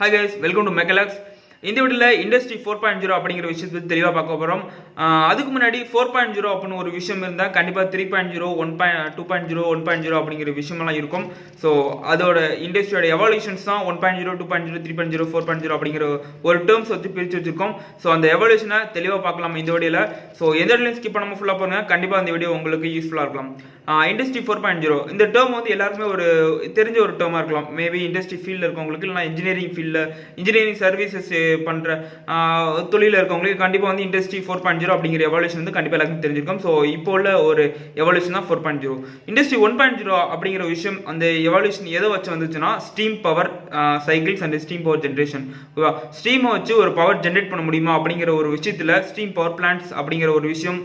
Hi guys, welcome to Mechalax. இந்த வீடியோவில் industry 4.0 அப்படிங்கிற விஷயத்தை தெளிவாக பார்க்க போகிறோம். அதுக்கு முன்னாடி 4.0 அப்படின்னு ஒரு விஷயம் இருந்தால் கண்டிப்பாக 3.0 2.0 1.0 அப்படிங்கிற விஷயமெல்லாம் இருக்கும். ஸோ அதோட இண்டஸ்ட்ரியோட எவால்யூஷன்ஸ் தான் 1.0 2.0 3.0 4.0 அப்படிங்கிற ஒரு டேர்ம்ஸ் வச்சு பிரித்து வச்சிருக்கோம். ஸோ அந்த எவால்யூஷனை தெளிவாக பார்க்கலாம் இந்த வீடியோவில். ஸோ எந்த வீடியோ ஸ்கிப் பண்ணாமல் ஃபுல்லாக பாருங்க, கண்டிப்பாக அந்த வீடியோ உங்களுக்கு யூஸ்ஃபுல்லாக இருக்கலாம். இண்டஸ்ட்ரி 4.0 இந்த டேர்ம் வந்து எல்லாருக்குமே ஒரு தெரிஞ்ச ஒரு டேர்மாக இருக்கலாம். மேபி இண்டஸ்ட்ரி ஃபீல்டில் இருக்கவங்களுக்கு இல்லைனா இன்ஜினியரிங் ஃபீல்டில் இன்ஜினியரிங் சர்வீசஸ் பண்ற தொழில இருக்கவங்களுக்கு கண்டிப்பா வந்து இண்டஸ்ட்ரி 4.0 அப்படிங்கிற எவால்யூஷன் வந்து கண்டிப்பா எல்லாருக்கும் தெரிஞ்சிருக்கும். ஸோ இப்போ உள்ள ஒரு எவால்யூஷன் தான் 4.0. இண்டஸ்ட்ரி 1.0 அப்படிங்கிற விஷயம் அந்த எவால்யூஷன் எதை வச்சு வந்துச்சுன்னா steam power cycles and steam power generation. ஸ்டீமை வச்சு ஒரு பவர் ஜென்ரேட் பண்ண முடியுமா அப்படிங்கிற ஒரு விஷயத்துல ஸ்டீம் பவர் பிளான்ட்ஸ் அப்படிங்கிற ஒரு விஷயம்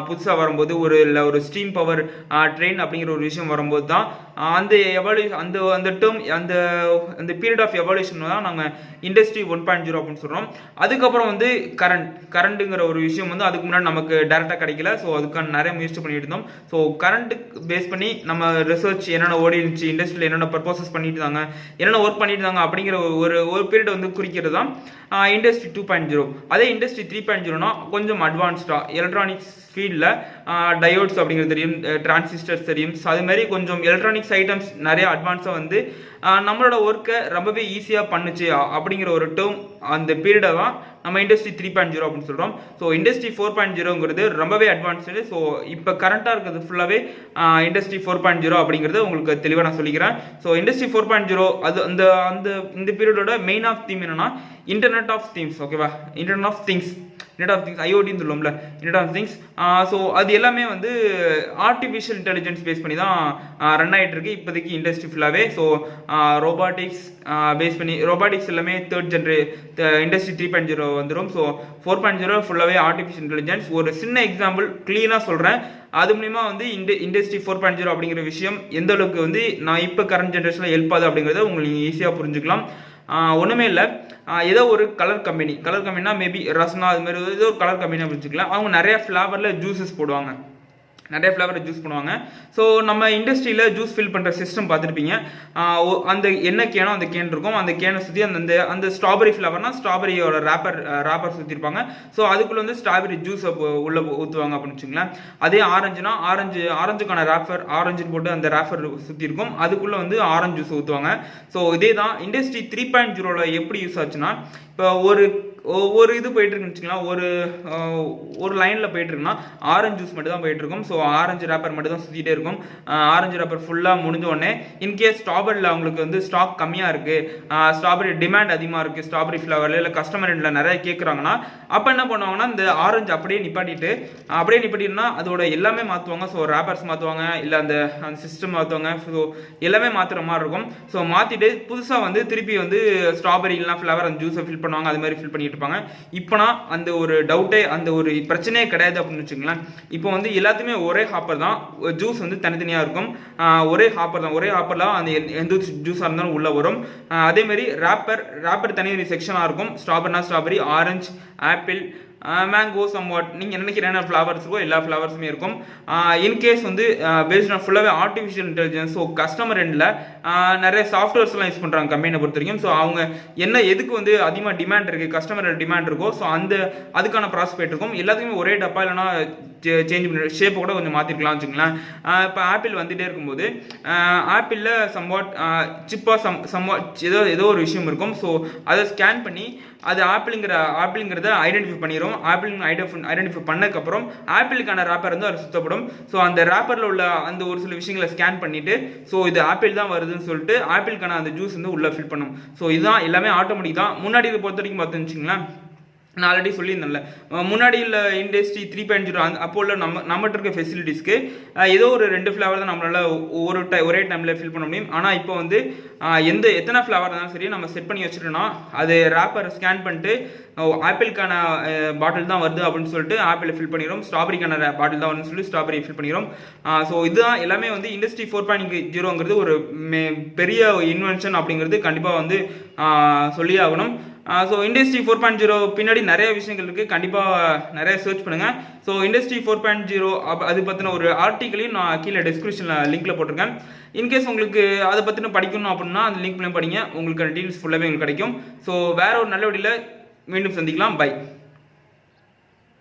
புதுசாக வரும்போது ஒரு ஸ்டீம் பவர் ட்ரெயின் அப்படிங்கிற ஒரு விஷயம் வரும்போது தான் அந்த எவால்யூஷன் அந்த டேர்ம் அந்த பீரியட் ஆஃப் எவால்யூஷன் தான் நாங்கள் இண்டஸ்ட்ரி 1.0 அப்படின்னு சொல்கிறோம். அதுக்கப்புறம் வந்து கரண்ட்டுங்கிற ஒரு விஷயம் வந்து அதுக்கு முன்னாடி நமக்கு டேரெக்டாக கிடைக்கல. ஸோ அதுக்கான நிறைய முயற்சி பண்ணிட்டு இருந்தோம். ஸோ கரண்ட்டுக்கு பேஸ் பண்ணி நம்ம ரிசர்ச் என்னென்ன ஓடி இருந்துச்சு, இண்டஸ்ட்ரியில் என்னென்ன பர்பஸஸ் பண்ணிட்டு இருந்தாங்க, என்னென்ன ஒர்க் பண்ணிட்டு இருந்தாங்க அப்படிங்கிற ஒரு பீரியட் வந்து குறிக்கிறது தான் இண்டஸ்ட்ரி 2.0. அதே இண்டஸ்ட்ரி 3.0னா கொஞ்சம் அட்வான்ஸ்டா எலக்ட்ரானிக்ஸ் ஃபீல்டில் டயோட்ஸ் அப்படிங்கிறது தெரியும், டிரான்சிஸ்டர்ஸ் தெரியும். அது மாதிரி கொஞ்சம் எலக்ட்ரானிக்ஸ் ஐட்டம்ஸ் நிறைய அட்வான்ஸாக வந்து நம்மளோட ஒர்க்கை ரொம்பவே ஈஸியாக பண்ணுச்சு அப்படிங்கிற ஒரு டேர்ம் அந்த பீரியடை தான் நம்ம இண்டஸ்ட்ரி 3.0 அப்படின்னு சொல்கிறோம். ஸோ இண்டஸ்ட்ரி 4.0ங்கிறது ரொம்பவே அட்வான்ஸ்டு. ஸோ இப்போ கரண்ட்டாக இருக்கிறது ஃபுல்லாகவே இண்டஸ்ட்ரி 4.0 அப்படிங்கிறது உங்களுக்கு தெளிவாக நான் சொல்லிக்கிறேன். ஸோ இண்டஸ்ட்ரி 4.0 அது இந்த பீரியடோட மெயின் ஆஃப் தீம் என்னன்னா இன்டர்நெட் ஆஃப் திங்ஸ். ஓகேவா, இன்டர்நெட் ஆஃப் திங்ஸ் ஐஓடின்னு சொல்லுவோம்ல, இன்டர்நெட் ஆஃப் திங்ஸ். ஸோ அது எல்லாமே வந்து ஆர்டிஃபிஷியல் இன்டெலிஜென்ஸ் பேஸ் பண்ணி தான் ரன் ஆகிட்டு இருக்கு இப்போதைக்கு இண்டஸ்ட்ரி ஃபுல்லாகவே. ஸோ ரோபாட்டிக்ஸ் பேஸ் பண்ணி ரோபாட்டிக்ஸ் எல்லாமே இண்டஸ்ட்ரி 3.0 வந்துடும். ஸோ 4.0 ஃபுல்லாகவே ஆர்டிஃபிஷியல் இன்டெலிஜென்ஸ். ஒரு சின்ன எக்ஸாம்பிள் கிளீனாக சொல்கிறேன். அது மூலிமா வந்து இண்டஸ்ட்ரி 4.0 அப்படிங்கிற விஷயம் எந்த அளவுக்கு வந்து நான் இப்போ கரண்ட் ஜென்ரேஷனில் ஹெல்ப் ஆகுது அப்படிங்கிறத உங்களுக்கு ஈஸியாக புரிஞ்சுக்கலாம். ஒன்றுமே இல்லை, ஏதோ ஒரு கலர் கம்பெனினா மேபி ரஸ்னா அது மாதிரி ஏதோ ஒரு கலர் கம்பெனி வச்சுக்கலாம். அவங்க நிறைய ஃப்ளேவரில் ஜூஸஸ் போடுவாங்க, நிறைய ஃப்ளேவர் ஜூஸ் பண்ணுவாங்க. ஸோ நம்ம இண்டஸ்ட்ரியில் ஜூஸ் ஃபில் பண்ணுற சிஸ்டம் பார்த்துருப்பீங்க. அந்த என்ன கேனோ அந்த கேன் இருக்கும், அந்த கேனை சுற்றி அந்த ஸ்ட்ராபெரி ஃப்ளேவர்னா ஸ்ட்ராபெரியோட ரேப்பர் சுற்றிருப்பாங்க. ஸோ அதுக்குள்ளே வந்து ஸ்ட்ராபெரி ஜூஸை உள்ளே ஊற்றுவாங்க அப்படின்னு வச்சுங்களேன். அதே ஆரஞ்சுனா ஆரஞ்சுக்கான ரேப்பர் ஆரஞ்சுன்னு போட்டு அந்த ரேப்பர் சுற்றி இருக்கும், அதுக்குள்ளே வந்து ஆரஞ்சு ஜூஸ் ஊற்றுவாங்க. ஸோ இதே தான் இண்டஸ்ட்ரி 3.0 எப்படி யூஸ் ஆச்சுன்னா, இப்போ ஒரு இது போயிட்டு இருக்குன்னு வச்சுக்கலாம், ஒரு லைனில் போயிட்டு இருக்குன்னா ஆரஞ்சு ஜூஸ் மட்டும் தான் போயிட்டு இருக்கும். ஸோ ஆரஞ்சு ரேப்பர் மட்டும் தான் சுற்றிட்டே இருக்கும். ஆரஞ்சு ரேப்பர் ஃபுல்லாக முடிஞ்ச உடனே இன்கேஸ் ஸ்ட்ராபெரியில் அவங்களுக்கு வந்து ஸ்டாக் கம்மியாக இருக்குது, ஸ்ட்ராபெரி டிமாண்ட் அதிகமாக இருக்குது, ஸ்ட்ராபெரி ஃப்ளவரில் இல்லை கஸ்டமர் எண்டில் நிறைய கேட்குறாங்கன்னா அப்போ என்ன பண்ணுவாங்கன்னா இந்த ஆரஞ்சு அப்படியே நிப்பாட்டிட்டுனா அதோட எல்லாமே மாற்றுவாங்க. ஸோ ரேப்பர்ஸ் மாற்றுவாங்க, இல்லை அந்த சிஸ்டம் மாற்றுவாங்க. ஸோ எல்லாமே மாற்றுற மாதிரி இருக்கும். ஸோ மாற்றிட்டு புதுசாக வந்து திருப்பி வந்து ஸ்ட்ராபெரி இல்லைனா ஃப்ளவர் அந்த ஜூஸை ஃபில் பண்ணுவாங்க. அது மாதிரி ஃபில் பண்ணிட்டு இருப்பாங்க. இப்போனா அந்த ஒரு டவுட்டே அந்த ஒரு பிரச்சனையே கிடையாது அப்படின்னு வச்சுங்களேன். இப்போ வந்து எல்லாத்தையுமே ஒரே ஹாப்பர் தான், ஜூஸ் வந்து தனித்தனியாக இருக்கும். ஒரே ஹாப்பர்ல அந்த எந்த ஜூஸாக இருந்தாலும் உள்ள வரும். அதே மாதிரி ரேப்பர் தனி செக்ஷனாக இருக்கும். Strawberry, orange, apple, mango, somewhat நீங்கள் நினைக்கிற ஃப்ளவர்ஸ் இருக்கோ எல்லா ஃப்ளவர்ஸுமே இருக்கும். இன்கேஸ் வந்து பேஸ்ட் ஆன் ஃபுல்லாகவே ஆர்டிஃபிஷியல் இன்டெலிஜென்ஸ். ஸோ கஸ்டமர் எண்டில் நிறைய சாஃப்ட்வேர்ஸ்லாம் யூஸ் பண்ணுறாங்க கம்பெனியை பொறுத்த வரைக்கும். ஸோ அவங்க எதுக்கு வந்து அதிகமாக டிமாண்ட் இருக்குது, கஸ்டமர் டிமாண்ட் இருக்கோ, ஸோ அதுக்கான ப்ராசஸ் போயிட்டு இருக்கும். எல்லாத்துக்குமே ஒரே டப்பா இல்லைனா சேஞ்ச் பண்ணி ஷேப்பை கூட கொஞ்சம் மாற்றிருக்கலாம் வச்சுங்களேன். இப்போ ஆப்பிள் வந்துகிட்டே இருக்கும்போது ஆப்பிளில் சம்வாட் சிப்பாக சம்வாட் ஏதோ ஒரு விஷயம் இருக்கும். ஸோ அதை ஸ்கேன் பண்ணி அது ஆப்பிளுங்கிறத ஐடென்டிஃபை பண்ணிடும். ஐடென்டிஃபை பண்ணதுக்கப்புறம் ஆப்பிளுக்கான ரேப்பர் வந்து அது சுத்தப்படும். ஸோ அந்த ரேப்பரில் உள்ள அந்த ஒரு சில விஷயங்களை ஸ்கேன் பண்ணிட்டு ஸோ இது ஆப்பிள் தான் வருதுன்னு சொல்லிட்டு ஆப்பிளுக்கான அந்த ஜூஸ் வந்து உள்ள ஃபில் பண்ணும். ஸோ இதுதான் எல்லாமே ஆட்டோமேட்டிக் தான். முன்னாடி இதை பொறுத்த வரைக்கும் பார்த்து வச்சுங்களேன், நான் ஆல்ரெடி சொல்லியிருந்தேன்ல, முன்னாடி உள்ள இண்டஸ்ட்ரி 3.0 அப்போ உள்ள நம்மகிட்ட இருக்க ஃபெசிலிட்டிஸ்க்கு ஏதோ ஒரு 2 ஃப்ளேவர் தான் நம்மளால ஒரே டைமில் ஃபில் பண்ண முடியும். ஆனால் இப்போ வந்து எத்தனை ஃப்ளேவர் இருந்தாலும் சரி நம்ம செட் பண்ணி வச்சுட்டோம்னா அது ரேப்பர் ஸ்கேன் பண்ணிட்டு ஆப்பிளுக்கான பாட்டில் தான் வருது அப்படின்னு சொல்லிட்டு ஆப்பிளை ஃபில் பண்ணிடும், ஸ்ட்ராபெரிக்கான பாட்டில் தான் வருதுன்னு சொல்லி ஸ்ட்ராபெரி ஃபில் பண்ணிடும். ஸோ இதுதான் எல்லாமே வந்து இண்டஸ்ட்ரி 4.0ங்கிறது ஒரு பெரிய இன்வென்ஷன் அப்படிங்கிறது கண்டிப்பாக வந்து சொல்லி ஆகணும். ஸோ இண்டஸ்ட்ரி 4.0 பின்னாடி நிறைய விஷயங்கள் இருக்குது, கண்டிப்பாக நிறைய சர்ச் பண்ணுங்கள். ஸோ இண்டஸ்ட்ரி 4.0 அது பற்றின ஒரு ஆர்டிக்கலையும் நான் கீழே டிஸ்கிரிப்ஷனில் லிங்க்கில் போட்டிருக்கேன். இன்கேஸ் உங்களுக்கு அதை பற்றின படிக்கணும் அப்படின்னா அந்த லிங்க் மூலம் படிங்க, உங்களுக்கு டீட்டெயில்ஸ் ஃபுல்லாகவே உங்களுக்கு கிடைக்கும். ஸோ வேற ஒரு நல்ல வீடியோவில் மீண்டும் சந்திக்கலாம். பை.